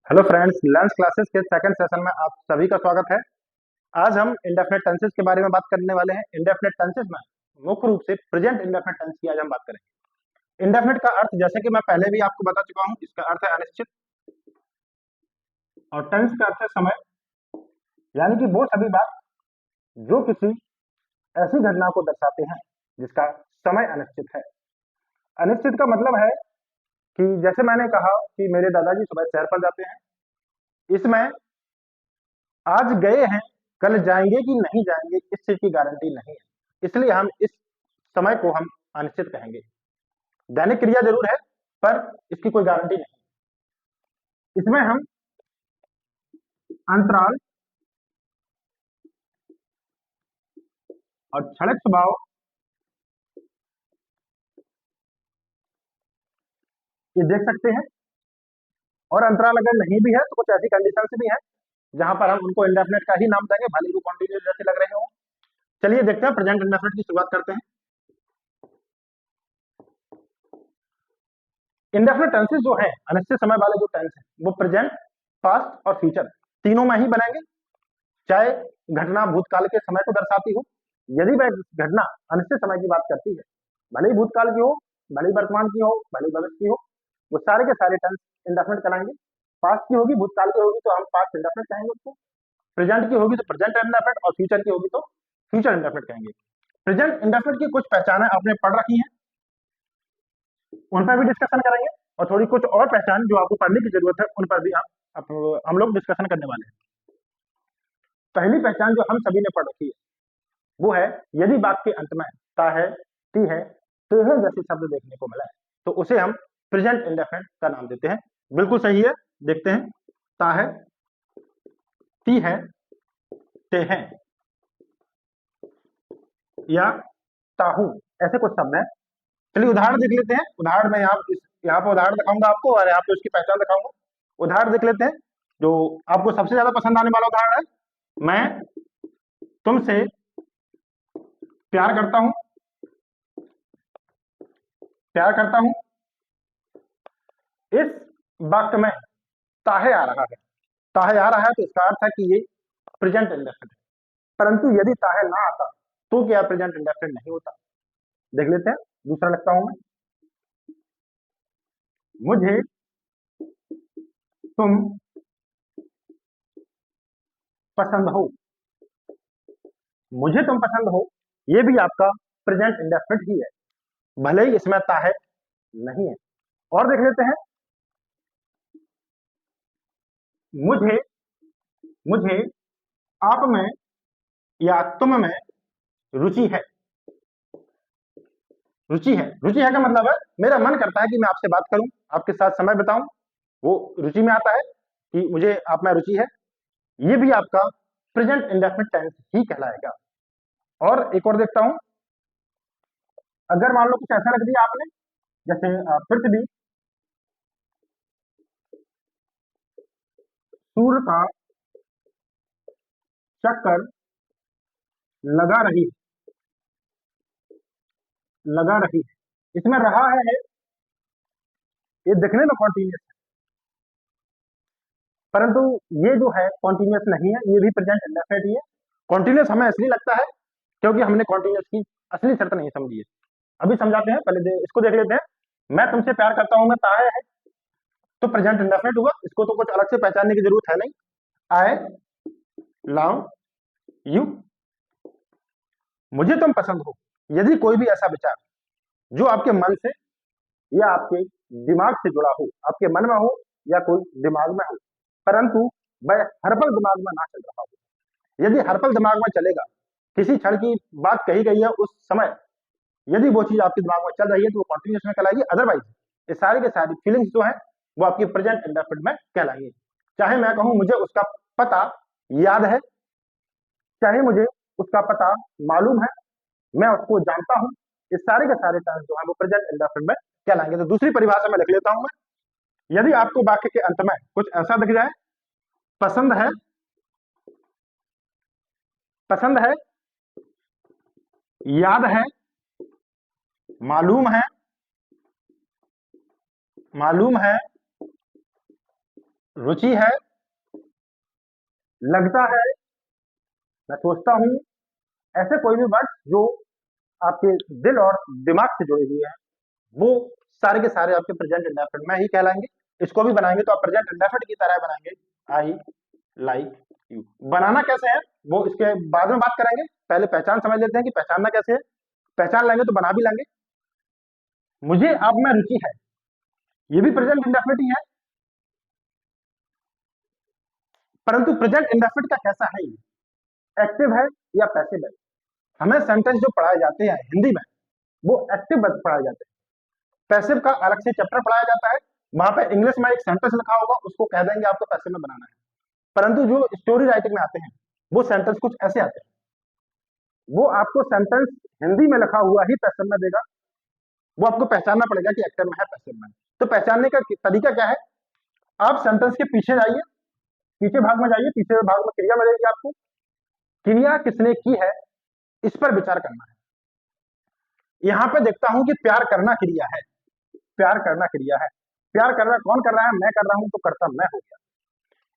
Hello friends, learns classes के second session में आप सभी का स्वागत है। आज हम इंडेफिनिट टेंसेस के बारे में बात करने वाले हैं। इंडेफिनिट टेंसेस में मुख्य रूप से प्रेजेंट इंडेफिनिट टेंस की आज हम बात करेंगे। इंडेफिनिट का अर्थ जैसे कि मैं पहले भी आपको बता चुका हूं, इसका अर्थ है अनिश्चित और टेंस का अर्थ है समय, यानी कि वो सभी बात जो किसी ऐसी घटना को दर्शाते हैं जिसका समय अनिश्चित है। अनिश्चित का मतलब है कि जैसे मैंने कहा कि मेरे दादाजी सुबह सैर पर जाते हैं, इसमें आज गए हैं, कल जाएंगे कि नहीं जाएंगे इस चीज की गारंटी नहीं है, इसलिए हम इस समय को हम अनिश्चित कहेंगे। दैनिक क्रिया जरूर है पर इसकी कोई गारंटी नहीं। इसमें हम अंतराल और क्षणिक स्वभाव ये देख सकते हैं, और अंतराल अगर नहीं भी है तो कुछ ऐसी कंडीशन भी हैं जहां पर हम उनको इंडेफिनिट का ही नाम देंगे, भले ही वो कॉन्टिन्यूस जैसे लग रहे हो। चलिए देखते हैं, प्रेजेंट इंडेफिनिट की शुरुआत करते हैं। इंडेफिनिट टेंसेस जो है, अनिश्चित समय वाले जो टेंस है, वो प्रेजेंट, पास्ट और फ्यूचर तीनों में ही बनेंगे। चाहे घटना भूतकाल के समय को दर्शाती हो, यदि वह घटना अनिश्चित समय की बात करती है, भले ही भूतकाल की हो, भले ही वर्तमान की हो, भले ही भविष्य की हो, वो सारे के सारे टेंस इंडेफिनिट कहलाएंगे। पास्ट की होगी, भूतकाल की होगी तो हम पास्ट इंडेफिनिट कहेंगे उसको, प्रेजेंट की होगी तो प्रेजेंट इंडेफिनिट, और फ्यूचर की होगी तो फ्यूचर इंडेफिनिट कहेंगे। प्रेजेंट इंडेफिनिट की कुछ पहचानें आपने पढ़ रखी हैं, उन पर भी डिस्कशन करेंगे, और थोड़ी कुछ और पहचान जो आपको पढ़ने की जरूरत है उन पर भी हम लोग डिस्कशन करने वाले हैं। पहली पहचान जो हम सभी ने पढ़ रखी है वो है, यदि वाक्य के अंत में ता है, ती है, ते है जैसे शब्द देखने को मिला है तो उसे हम प्रेजेंट इंडेफिनिट का नाम देते हैं। बिल्कुल सही है, देखते हैं। ता है, ती है, ते हैं या ताहू, ऐसे कुछ शब्द हैं। चलिए उदाहरण देख लेते हैं। उदाहरण में यहाँ पर उदाहरण दिखाऊंगा आपको और यहाँ पे उसकी पहचान दिखाऊंगा। उदाहरण देख लेते हैं। जो आपको सबसे ज्यादा पसंद आने वाला उदाहरण है, मैं तुमसे प्यार करता हूं, प्यार करता हूं। इस वाक्य में ताहे आ रहा है, ताहे आ रहा है तो इसका अर्थ है कि ये प्रेजेंट इंडेफिनिट है। परंतु यदि ताहे ना आता तो क्या प्रेजेंट इंडेफिनिट नहीं होता? देख लेते हैं। दूसरा लिखता हूं मैं, मुझे तुम पसंद हो। मुझे तुम पसंद हो, ये भी आपका प्रेजेंट इंडेफिनिट ही है, भले ही इसमें ताहे नहीं है। और देख लेते हैं, मुझे मुझे आप में या तुम में रुचि है। रुचि है, रुचि है का मतलब है मेरा मन करता है कि मैं आपसे बात करूं, आपके साथ समय बिताऊं, वो रुचि में आता है कि मुझे आप में रुचि है। ये भी आपका प्रेजेंट इंडेफिनिट टेंस ही कहलाएगा। और एक और देखता हूं, अगर मान लो कुछ ऐसा रख दिया आपने, जैसे पृथ्वी सूर्य का चक्कर लगा रही है, लगा रही है, इसमें रहा है, ये दिखने में कॉन्टिन्यूस है परंतु ये जो है कॉन्टिन्यूस नहीं है, ये भी प्रेजेंट इंडेफिनिट ही है। कॉन्टिन्यूस हमें इसलिए लगता है क्योंकि हमने कॉन्टिन्यूस की असली शर्त नहीं समझी है। अभी समझाते हैं, पहले इसको देख लेते हैं। मैं तुमसे प्यार करता हूं में ताए है तो प्रेजेंट इंडेफिनिट हुआ, इसको तो कुछ अलग से पहचानने की जरूरत है नहीं। आई लव यू, मुझे तुम पसंद हो, यदि कोई भी ऐसा विचार जो आपके मन से या आपके दिमाग से जुड़ा हो, आपके मन में हो या कोई दिमाग में हो, परंतु वह हर पल दिमाग में ना चल रहा हो। यदि हर पल दिमाग में चलेगा, किसी क्षण की बात कही गई है उस समय, यदि वो चीज आपके दिमाग में चल रही है तो वो कॉन्टिन्यूस में कहलाएगी। अदरवाइज ये सारी के सारी फीलिंग्स जो है वो आपकी प्रेजेंट इंडेफिनिट में कहलाएंगी। चाहे मैं कहूं मुझे उसका पता याद है, चाहे मुझे उसका पता मालूम है, मैं उसको जानता हूं, ये सारे के सारे टर्म्स जो है वो प्रेजेंट इंडेफिनिट में कहलाएंगे। तो दूसरी परिभाषा में लिख लेता हूं मैं, यदि आपको वाक्य के अंत में कुछ ऐसा दिख जाए, पसंद है, पसंद है, याद है, मालूम है, मालूम है, रुचि है, लगता है, मैं सोचता हूं, ऐसे कोई भी वर्ड जो आपके दिल और दिमाग से जुड़े हुए हैं, वो सारे के सारे आपके प्रेजेंट इंडेफिनिट में ही कहलाएंगे। इसको भी बनाएंगे तो आप प्रेजेंट इंडेफिनिट की तरह बनाएंगे, आई लाइक यू। बनाना कैसे है वो इसके बाद में बात करेंगे, पहले पहचान समझ लेते हैं कि पहचानना कैसे है। पहचान लेंगे तो बना भी लेंगे। मुझे आप में रुचि है, ये भी प्रेजेंट इंडेफिनिट ही है, परंतु प्रेजेंट इंडेफिनिट का कैसा है, ये एक्टिव है या पैसिव है। हमें सेंटेंस जो पढ़ाए जाते हैं हिंदी में वो एक्टिव पढ़ाए जाते हैं, पैसिव का अलग से चैप्टर पढ़ाया जाता है। वहां पे इंग्लिश में एक सेंटेंस लिखा होगा, उसको कह देंगे आपको पैसिव में बनाना है। परंतु जो स्टोरी राइटिंग में आते हैं वो सेंटेंस कुछ ऐसे आते हैं, वो आपको सेंटेंस हिंदी में लिखा हुआ ही पैसिव में देगा, वो आपको पहचानना पड़ेगा कि एक्टिव में है पैसिव में। तो पहचानने का तरीका क्या है, आप सेंटेंस के पीछे जाइए, पीछे भाग में जाइए, पीछे भाग में क्रिया मिलेगी आपको, क्रिया किसने की है इस पर विचार करना है। यहां पे देखता हूं कि प्यार करना क्रिया है, प्यार करना क्रिया है। प्यार कर रहा कौन कर रहा है, मैं कर रहा हूं, तो करता मैं हो गया।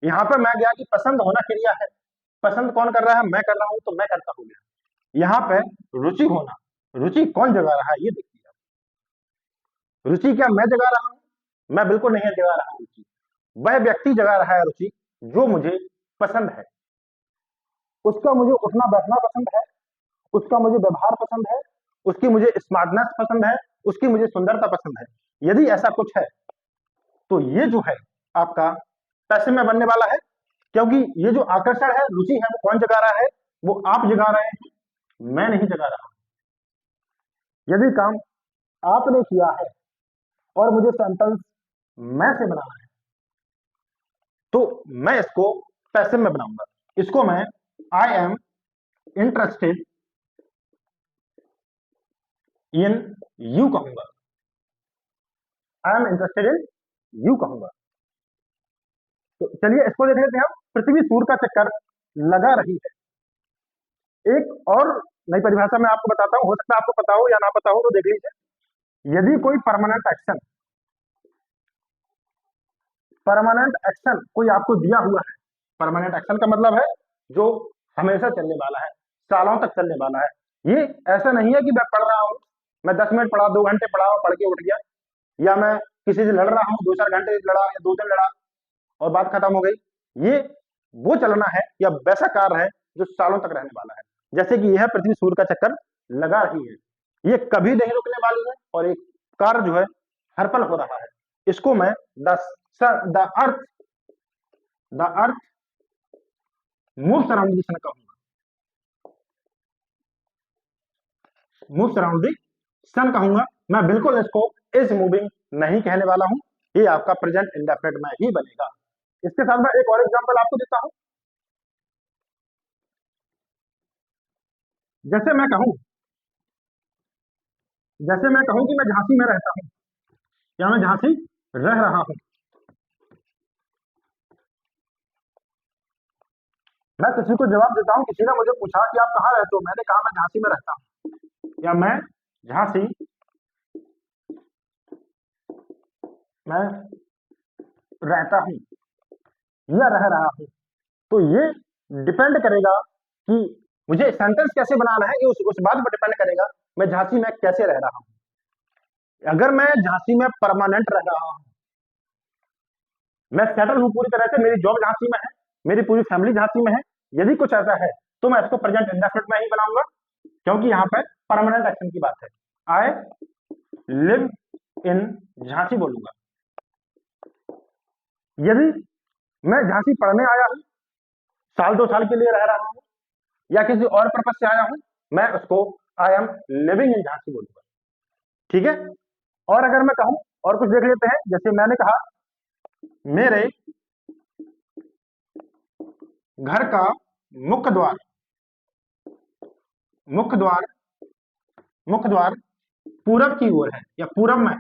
यहां पर मैं गया कि पसंद होना क्रिया है, पसंद कौन कर रहा है, मैं कर रहा हूं, तो मैं करता हो गया। यहाँ पे रुचि होना, रुचि कौन जगा रहा है ये देखिए। रुचि क्या मैं जगा रहा हूं, मैं बिल्कुल नहीं जगा रहा हूं रुचि, वह व्यक्ति जगा रहा है रुचि जो मुझे पसंद है। उसका मुझे उठना बैठना पसंद है, उसका मुझे व्यवहार पसंद है, उसकी मुझे स्मार्टनेस पसंद है, उसकी मुझे सुंदरता पसंद है। यदि ऐसा कुछ है तो ये जो है आपका पैसिव में बनने वाला है, क्योंकि ये जो आकर्षण है, रुचि है, वो कौन जगा रहा है, वो आप जगा रहे हैं, मैं नहीं जगा रहा। यदि काम आपने किया है और मुझे सेंटेंस मैं से बनाना है तो मैं इसको पैसिव में बनाऊंगा। इसको मैं I am interested in you कहूंगा, I am interested in you कहूंगा। तो चलिए इसको देख लेते हैं हम। पृथ्वी सूर्य का चक्कर लगा रही है। एक और नई परिभाषा मैं आपको बताता हूं, हो सकता है आपको पता हो या ना पता हो, तो देख लीजिए। यदि कोई परमानेंट एक्शन कोई आपको दिया हुआ है, परमानेंट एक्शन का मतलब है जो हमेशा चलने वाला है, सालों तक चलने वाला है। ये ऐसा नहीं है कि मैं पढ़ रहा हूं, मैं 10 मिनट पढ़ा, 2 घंटे पढ़ा, पढ़ के उठ गया, या मैं किसी से लड़ रहा हूं, 2-4 घंटे लड़ा या 2 दिन लड़ा और बात खत्म हो गई। ये वो चलना है या वैसा कार्य है जो सालों तक रहने वाला है। जैसे कि यह पृथ्वी सूर्य का चक्कर लगा रही है, ये कभी नहीं रुकने वाली है और एक कार्य जो है हर पल हो रहा है। इसको मैं the the earth the earth moves around the sun कहूंगा, मूव्स अराउंड द सन कहूंगा। मैं बिल्कुल इसको इज मूविंग नहीं कहने वाला हूं, ये आपका प्रेजेंट इंडेफिनिट में ही बनेगा। इसके साथ मैं एक और एग्जांपल आपको देता हूं। जैसे मैं कहूं कि मैं झांसी में रहता हूं या मैं झांसी रह रहा हूं। मैं किसी को जवाब देता हूं, किसी ने मुझे पूछा कि आप कहां रहते हो, मैंने कहा मैं झांसी में रहता हूं, या मैं झांसी मैं रहता हूं या रह रहा हूं। तो ये डिपेंड करेगा कि मुझे सेंटेंस कैसे बनाना है, ये उस बात पर डिपेंड करेगा मैं झांसी में कैसे रह रहा हूं। अगर मैं झांसी में परमानेंट रह रहा हूं, मैं सेटल हूं पूरी तरह से, मेरी जॉब झांसी में है, मेरी पूरी फैमिली झांसी में है, यदि कुछ ऐसा है तो मैं इसको प्रेजेंट इंडेफिनिट में ही बनाऊंगा, क्योंकि यहाँ पर परमानेंट एक्शन की बात है। आई लिव इन झांसी बोलूंगा। यदि मैं झांसी पढ़ने आया हूं, साल 2 साल के लिए रह रहा हूं या किसी और पर्पज से आया हूं, मैं उसको I am living in Jhansi बोलूंगा। ठीक है। और अगर मैं कहूं, और कुछ देख लेते हैं, जैसे मैंने कहा मेरे घर का मुख्य द्वार मुख्य द्वार मुख्य द्वार पूरब की ओर है या पूरब में है,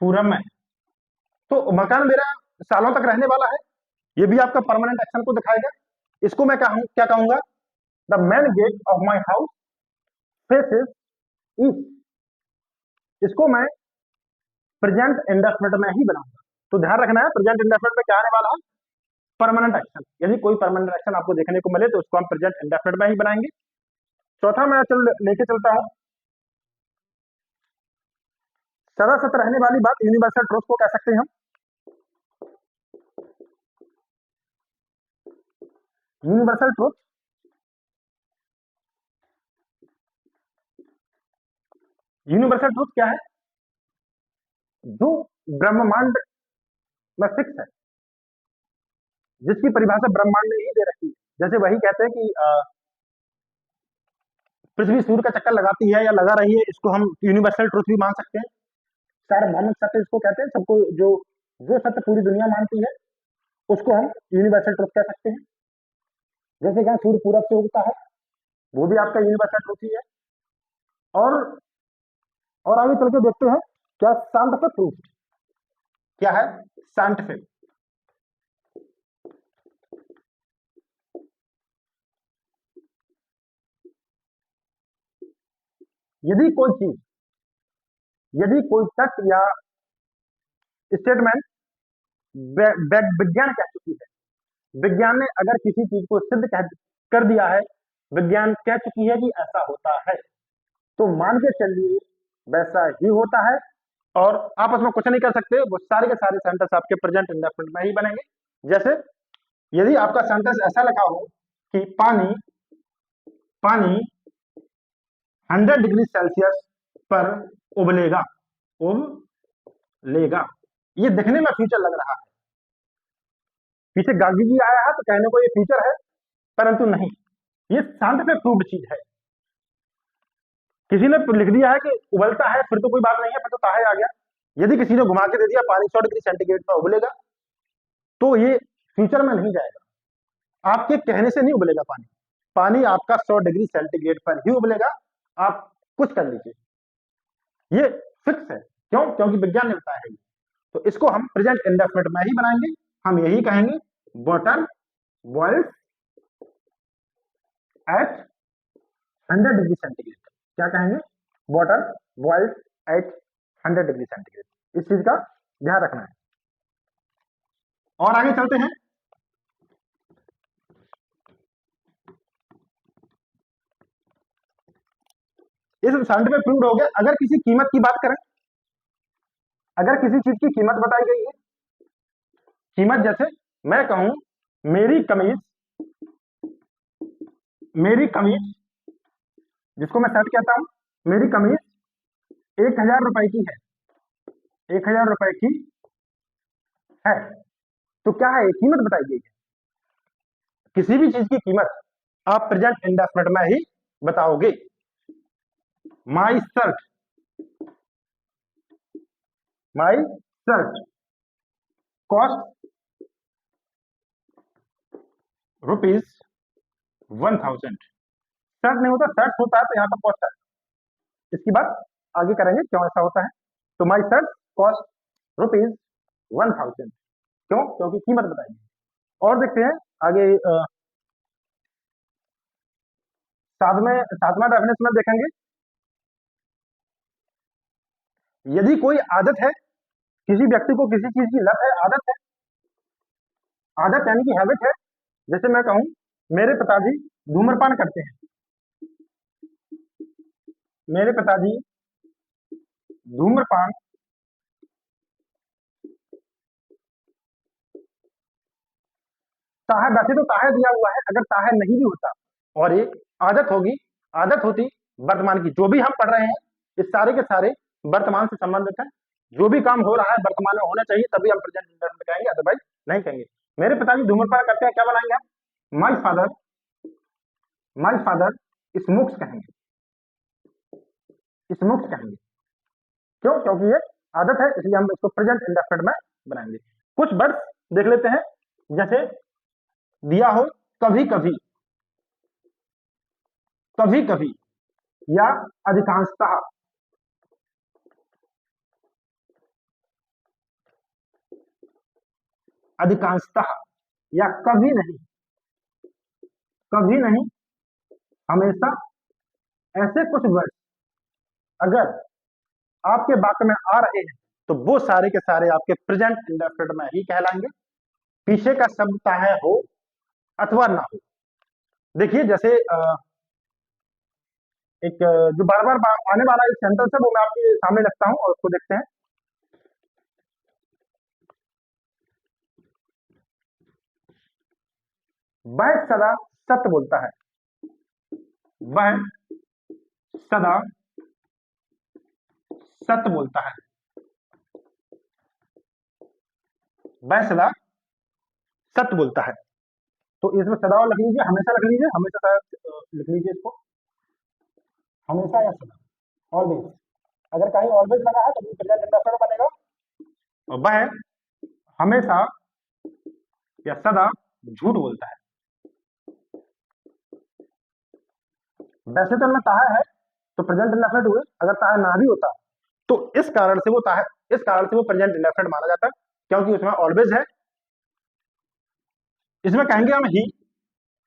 पूरब में है। तो मकान मेरा सालों तक रहने वाला है, ये भी आपका परमानेंट एक्शन को दिखाएगा। इसको मैं क्या कहूंगा, the main gate of my house faces east. इसको मैं प्रेजेंट इंडेफिनिट में ही बनाऊंगा। तो ध्यान रखना है प्रेजेंट इंडेफिनिट में क्या आने वाला है, परमानेंट एक्शन। यदि कोई परमानेंट एक्शन आपको देखने को मिले तो उसको हम प्रेजेंट इंडेफिनिट में ही बनाएंगे। चौथा मैं लेके चलता हूं, सदा सत्य रहने वाली बात, यूनिवर्सल ट्रूथ को कह सकते हैं हम। यूनिवर्सल ट्रूथ, यूनिवर्सल ट्रूथ क्या है, जो ब्रह्मांड में फिक्स है, जिसकी परिभाषा ब्रह्मांड ने ही दे रखी है। जैसे वही कहते हैं कि पृथ्वी सूर्य का चक्कर लगाती है या लगा रही है, इसको हम यूनिवर्सल ट्रूथ भी मान सकते हैं। सार्वभौमिक सत्य इसको कहते हैं, सबको जो जो सत्य पूरी दुनिया मानती है उसको हम यूनिवर्सल ट्रूथ कह सकते हैं। जैसे कि सूर्य पूरब से उगता है, वो भी आपका यूनिवर्सल ट्रूथ ही है। और और आगे चल के देखते हैं क्या साइंटिफिक प्रूफ क्या है, साइंटिफिक। यदि कोई चीज, यदि कोई तथ्य या स्टेटमेंट विज्ञान कह चुकी है, विज्ञान ने अगर किसी चीज को सिद्ध कर दिया है, विज्ञान कह चुकी है कि ऐसा होता है, तो मान के चलिए वैसा ही होता है। और आप उसमें कुछ नहीं कर सकते, वो सारे के सारे सेंटेंस आपके प्रेजेंट इंडेफिनिट में ही बनेंगे। जैसे यदि आपका सेंटेंस ऐसा लिखा हो कि पानी पानी 100 डिग्री सेल्सियस पर उबलेगा, उबलेगा, ये दिखने में फ्यूचर लग रहा है, पीछे गांधी जी आया है तो कहने को ये फ्यूचर है, परंतु नहीं, ये साइंटिफिक प्रूव्ड चीज है। किसी ने लिख दिया है कि उबलता है, फिर तो कोई बात नहीं है, फिर तो ताहे आ गया। यदि किसी ने घुमा के दे दिया पानी 100 डिग्री सेंटीग्रेड पर उबलेगा, तो ये फ्यूचर में नहीं जाएगा, आपके कहने से नहीं उबलेगा पानी। पानी आपका 100 डिग्री सेंटीग्रेड पर ही उबलेगा, आप कुछ कर लीजिए, ये फिक्स है। क्यों? क्योंकि विज्ञान ने बताया है। तो इसको हम प्रेजेंट इंडेफिनिट में ही बनाएंगे, हम यही कहेंगे water boils at 100 degree centigrade. क्या कहेंगे? Water boils at 100 degree centigrade. इस चीज का ध्यान रखना है। और आगे चलते हैं, इस साइंटिफिक प्रूव्ड हो गया। अगर किसी कीमत की बात करें, अगर किसी चीज की कीमत बताई गई है, कीमत जैसे मैं कहूं मेरी कमीज, मेरी कमीज जिसको मैं शर्ट कहता हूं, मेरी कमीज 1000 रुपए की है, 1000 रुपए की है, तो क्या है? कीमत बताई गई है। किसी भी चीज की कीमत आप प्रेजेंट इंडेफिनिट में ही बताओगे। My shirt, my shirt cost ₹1000। Shirt नहीं होता, शर्ट होता है, तो यहाँ पर कॉस्ट है। इसकी बात आगे करेंगे क्यों ऐसा होता है। तो माई शर्ट कॉस्ट ₹1000, क्यों? क्योंकि कीमत बताएंगे। और देखते हैं आगे, सातवां डेफिनेशन में देखेंगे, यदि कोई आदत है, किसी व्यक्ति को किसी चीज की लत है, आदत है, आदत यानी कि हैबिट है। जैसे मैं कहूं मेरे पिताजी धूम्रपान करते हैं, मेरे पिताजी धूम्रपान ताहा, वैसे तो ताहा दिया हुआ है, अगर ताहा नहीं भी होता और ये आदत होगी, आदत होती वर्तमान की, जो भी हम पढ़ रहे हैं ये सारे के सारे वर्तमान से संबंधित है। जो भी काम हो रहा है वर्तमान में होना चाहिए, तभी हम प्रेजेंट इंडेफिनिट में कहेंगे, अदरवाइज नहीं कहेंगे। मेरे पिताजी धूम्रपान करते हैं, क्या बनाएंगे हम? My father, my father smokes कहेंगे, स्मोक्स कहेंगे। क्यों? क्योंकि ये आदत है, इसलिए हम इसको प्रेजेंट इंडेफिनिट में बनाएंगे। कुछ वर्ड्स देख लेते हैं, जैसे दिया हो कभी कभी, कभी कभी, या अधिकांशतः, अधिकांशतः, या कभी नहीं, कभी नहीं, हमेशा, ऐसे कुछ वर्ड अगर आपके वाक्य में आ रहे हैं तो वो सारे के सारे आपके प्रेजेंट इंडेफिनिट में ही कहलाएंगे। पीछे का शब्द चाहे हो अथवा ना हो। देखिए जैसे एक जो बार बार आने वाला एक सेंटेंस है वो मैं आपके सामने रखता हूं और उसको देखते हैं। वह सदा सत्य बोलता है। वह सदा सत्य बोलता है। वह सदा सत्य बोलता है। तो इसमें सदा और लिख लीजिए, हमेशा लिख लीजिए, हमेशा लिख लीजिए इसको, हमेशा या सदा, ऑलवेज। अगर कहीं ऑलवेज बना है तो प्रेजेंट इंडेफिनिट बनेगा। और वह हमेशा या सदा झूठ बोलता है। वैसे तो इनमें ताहा है तो प्रेजेंट इंडेफिनिट हुए, अगर ताहा ना भी होता तो इस कारण से वो ताहा, इस कारण से वो प्रेजेंट इंडेफिनिट माना जाता है, क्योंकि उसमें ऑलवेज है। इसमें कहेंगे हम ही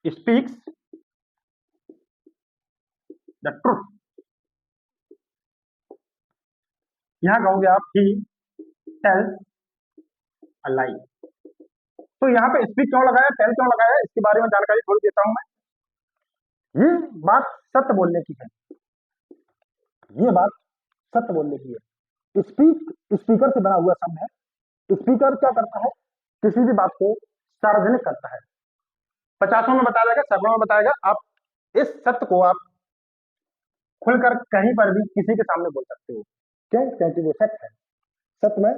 स्पीक्स द ट्रुथ। यहां कहोगे आप ही टेल्स अ लाई। तो यहाँ पे स्पीक क्यों लगाया, टेल क्यों लगाया, इसके बारे में जानकारी थोड़ी देता हूं मैं। ये बात सत्य बोलने की है। ये बात सत्य बोलने की है। स्पीक स्पीकर से बना हुआ शब्द है। स्पीकर क्या करता है, किसी भी बात को सार्वजनिक करता है। 50 में बताया जाएगा, 100 में बताएगा। आप इस सत्य को आप खुलकर कहीं पर भी किसी के सामने बोल सकते हो। क्यों? क्योंकि वो सत्य है। सत्य में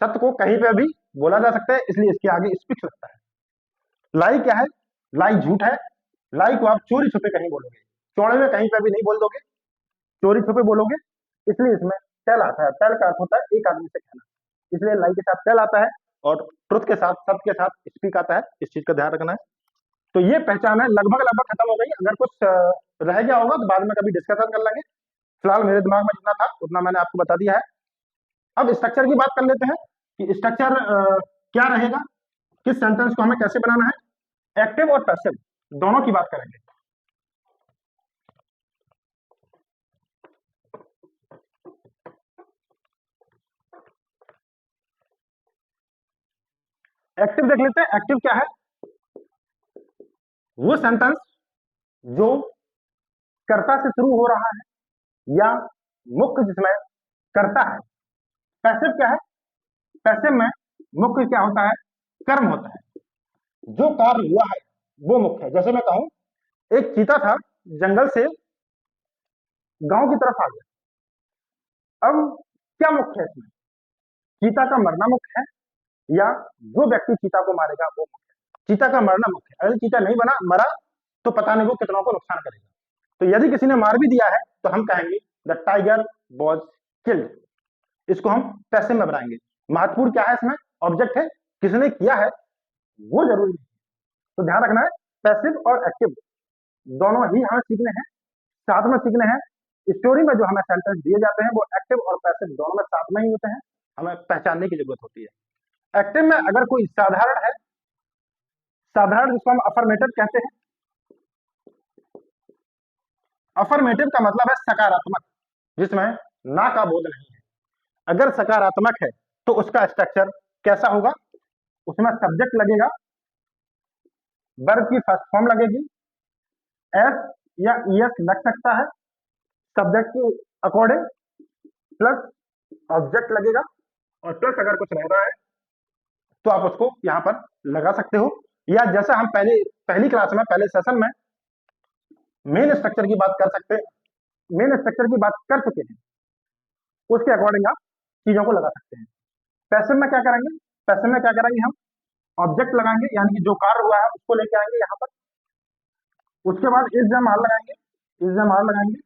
सत्य को कहीं पर भी बोला जा सकता है, इसलिए इसके आगे स्पीक लगता है। लाई क्या है? लाई झूठ है। लाई को आप चोरी छुपे कहीं बोलोगे, चौड़े में कहीं पर भी नहीं बोल दोगे, चोरी छुपे बोलोगे। इसलिए इसमें टेल आता है। टेल का अर्थ होता है एक आदमी से कहना, इसलिए लाई के साथ टेल आता है और ट्रुथ के साथ, सत्य के साथ स्पीक आता है। इस चीज का ध्यान रखना है। तो ये पहचान है, लगभग लगभग खत्म हो गई। अगर कुछ रह गया होगा तो बाद में कभी डिस्कशन कर लेंगे। फिलहाल मेरे दिमाग में जितना था उतना मैंने आपको बता दिया है। अब स्ट्रक्चर की बात कर लेते हैं कि स्ट्रक्चर क्या रहेगा, किस सेंटेंस को हमें कैसे बनाना है। एक्टिव और पैसिव दोनों की बात करेंगे। एक्टिव देख लेते हैं। एक्टिव क्या है? वो सेंटेंस जो कर्ता से शुरू हो रहा है या मुख्य जिसमें कर्ता है। पैसिव क्या है? पैसिव में मुख्य क्या होता है? कर्म होता है। जो कार्य हुआ है वो मुख्य है। जैसे मैं कहूं एक चीता था, जंगल से गांव की तरफ आ गया। अब क्या मुख्य है इसमें? चीता का मरना मुख्य है या जो व्यक्ति चीता को मारेगा वो मुख्य है? चीता का मरना मुख्य है। अगर चीता नहीं बना मरा तो पता नहीं वो कितनों को नुकसान करेगा। तो यदि किसी ने मार भी दिया है तो हम कहेंगे द टाइगर वॉज किल्ड। इसको हम पैसिव में बनाएंगे। महत्वपूर्ण क्या है इसमें? ऑब्जेक्ट है, किसने किया है वो जरूरी नहीं। तो ध्यान रखना है, पैसिव और एक्टिव दोनों ही हमें सीखने हैं, साथ में सीखने हैं। स्टोरी में जो हमें सेंटेंस दिए जाते हैं वो एक्टिव और पैसिव दोनों में साथ में ही होते हैं, हमें पहचानने की जरूरत होती है। एक्टिव में अगर कोई साधारण है, साधारण जिसको हम अफर्मेटिव कहते हैं। अफर्मेटिव का मतलब है सकारात्मक, जिसमें ना का बोध नहीं है। अगर सकारात्मक है तो उसका स्ट्रक्चर कैसा होगा? उसमें सब्जेक्ट लगेगा, वर्ब की फर्स्ट फॉर्म लगेगी, एस या ईएस लग सकता है सब्जेक्ट के अकॉर्डिंग, प्लस ऑब्जेक्ट लगेगा, और प्लस अगर कुछ रह रहा है तो आप उसको यहां पर लगा सकते हो। या जैसा हम पहली क्लास में, पहले सेशन में मेन स्ट्रक्चर की बात कर सकते हैं, मेन स्ट्रक्चर की बात कर चुके हैं, उसके अकॉर्डिंग आप चीजों को लगा सकते हैं। पैसिव में क्या करेंगे? पैसिव में क्या करेंगे? हम ऑब्जेक्ट लगाएंगे, यानी कि जो कार्य हुआ है उसको लेके आएंगे यहाँ पर। उसके बाद इज जम आर लगाएंगे, इज जम आर लगाएंगे।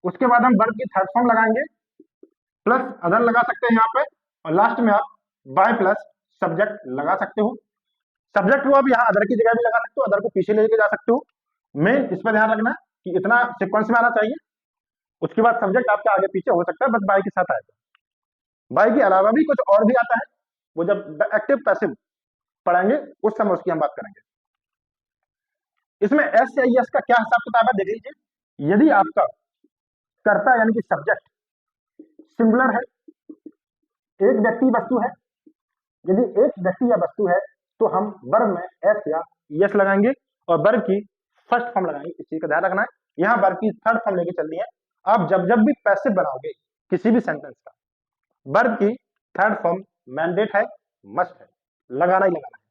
उसके बाद हम वर्ब की थर्ड फॉर्म लगाएंगे, प्लस अदर लगा सकते हैं यहाँ पे, और लास्ट में आप बाय प्लस सब्जेक्ट लगा सकते हो। सब्जेक्ट को आप यहाँ अदर की जगह भी लगा सकते हो, अदर को पीछे लेके जा सकते हो। मेन इस पर ध्यान रखना कि इतना सीक्वेंस में आना चाहिए। उसके बाद सब्जेक्ट आपका आगे पीछे हो सकता है, बस बाय के साथ आएगा। बाय के अलावा भी कुछ और भी आता है, वो जब एक्टिव पैसिव पढ़ेंगे उस समय उसकी हम बात करेंगे। इसमें एस या एस का क्या हिसाब किताब है देख लीजिए। यदि आपका कर्ता यानी कि सब्जेक्ट सिंगुलर है एक व्यक्ति वस्तु है, यदि एक व्यक्ति या वस्तु है तो हम वर्ब में एस या यस लगाएंगे और वर्ब की फर्स्ट फॉर्म लगाएंगे। इस चीज का ध्यान रखना है। यहाँ वर्ब की थर्ड फॉर्म लेके चलनी है। आप जब जब भी पैसिव बनाओगे किसी भी सेंटेंस का, वर्ब की थर्ड फॉर्म मैंडेट है, मस्ट है, लगाना ही लगाना है।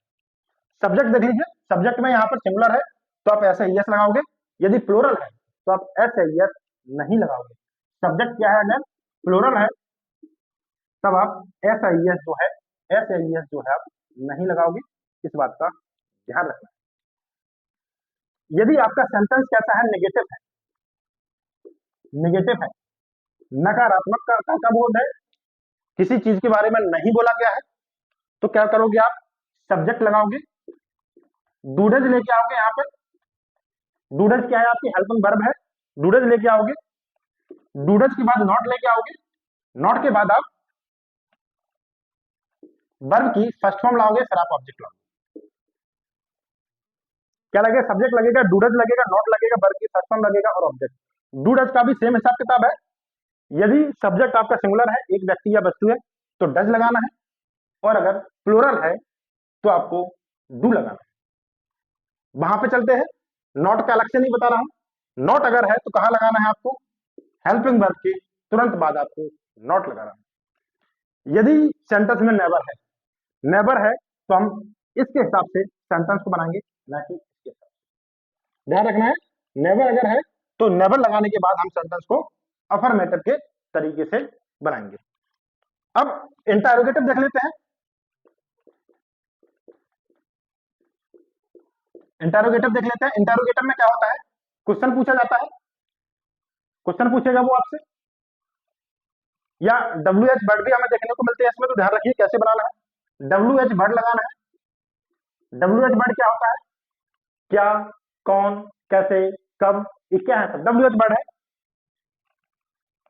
सब्जेक्ट देख लीजिए, सब्जेक्ट में यहाँ पर सिंगुलर है तो आप ऐसे यस लगाओगे, यदि प्लूरल है तो आप ऐसे यस नहीं लगाओगे। सब्जेक्ट क्या है, अगर प्लूरल है तब आप ऐसा यस जो है, ऐसे यस जो है आप नहीं लगाओगे। इस बात का ध्यान रखना है। यदि आपका सेंटेंस कैसा है, नेगेटिव है, नेगेटिव है, नकारात्मक का बोध है, किसी चीज के बारे में नहीं बोला गया है, तो क्या करोगे आप, सब्जेक्ट लगाओगे, डूडज लेके आओगे। यहाँ पर डूडज क्या है, आपकी हेल्पिंग वर्ब है, डूडज लेके आओगे, डूडज के बाद नॉट लेके आओगे, नॉट के बाद आप वर्ब की फर्स्ट फॉर्म लाओगे, फिर आप ऑब्जेक्ट लाओगे। क्या लगेगा, सब्जेक्ट लगेगा, डूडज लगेगा, नॉट लगेगा, वर्ब की फर्स्ट फॉर्म लगेगा और ऑब्जेक्ट। डूडज का भी सेम हिसाब किताब है। यदि सब्जेक्ट आपका सिंगुलर है, एक व्यक्ति या वस्तु है, तो डज लगाना है, और अगर प्लूरल है तो आपको डू लगाना है। वहां पे चलते हैं, नॉट का अलग से नहीं बता रहा हूं। नॉट अगर है तो कहां लगाना है आपको, हेल्पिंग वर्ब के तुरंत बाद आपको नॉट लगाना है। यदि सेंटेंस में नेवर है, नेवर है तो हम इसके हिसाब से सेंटेंस को बनाएंगे, ना कि इसके हिसाब से। ध्यान रखना है, नेवर अगर है तो नेवर लगाने के बाद हम सेंटेंस को अफर्मेटिव के तरीके से बनाएंगे। अब इंटरोगेटिव देख लेते हैं। इंटरोगेटिव देख लेते हैं। इंटरोगेटिव में क्या होता है, क्वेश्चन पूछा जाता है, क्वेश्चन पूछेगा वो आपसे, या WH वर्ड भी हमें देखने को मिलते हैं इसमें, तो ध्यान रखिए कैसे बनाना है। WH वर्ड लगाना है। WH वर्ड क्या होता है, क्या, कौन, कैसे, कब, ये क्या है, सब WH वर्ड है।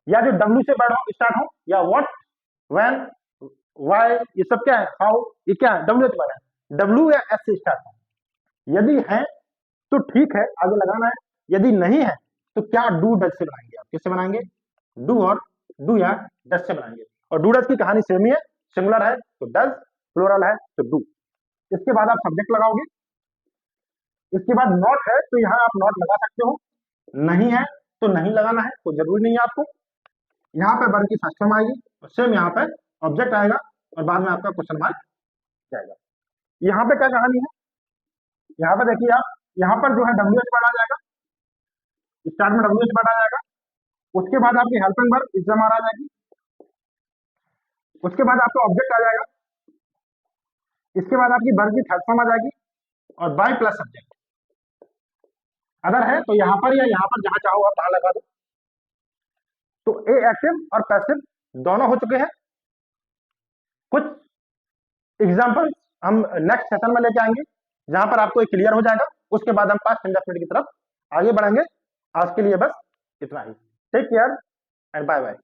या जो W से वर्ड हो स्टार्ट हो, या व्हाट, व्हेन, व्हाई, ये सब क्या है, हाउ, ये क्या है, WH वर्ड है। W या S से स्टार्ट हो। यदि है तो ठीक है, आगे लगाना है। यदि नहीं है तो क्या, डू डज से बनाएंगे। आप किससे बनाएंगे, डू और डू या डज से बनाएंगे। और डू डज की कहानी सेम ही है, सिंगुलर है तो डज, प्लूरल है तो डू। इसके बाद आप सब्जेक्ट लगाओगे। इसके बाद नॉट है तो यहाँ आप नॉट लगा सकते हो, नहीं है तो नहीं लगाना है, कोई जरूरी नहीं है आपको। यहाँ पे वर्ब की फर्स्ट फॉर्म आएगी और सेम यहाँ पे ऑब्जेक्ट आएगा और बाद में आपका क्वेश्चन मार्क जाएगा। यहाँ पे क्या कहानी है, यहाँ पे देखिए आप, यहाँ पर जो है WH वर्ड आ जाएगा, स्टार्ट में WH वर्ड आ जाएगा। उसके बाद आपकी हेल्पिंग वर्ब इज़ आ जाएगी। उसके बाद आपका ऑब्जेक्ट आ जाएगा। इसके बाद आपकी वर्ब की थर्ड फॉर्म आ जाएगी और बाय प्लस सब्जेक्ट। अगर है तो यहाँ पर या यहाँ पर, जहां चाहो आप वहां लगा दो। तो ए एक्टिव और पैसिव दोनों हो चुके हैं। कुछ एग्जाम्पल हम नेक्स्ट सेशन में लेके आएंगे जहां पर आपको एक क्लियर हो जाएगा। उसके बाद हम पास्ट इंडेफिनिट की तरफ आगे बढ़ेंगे। आज के लिए बस इतना ही। Take care and bye bye.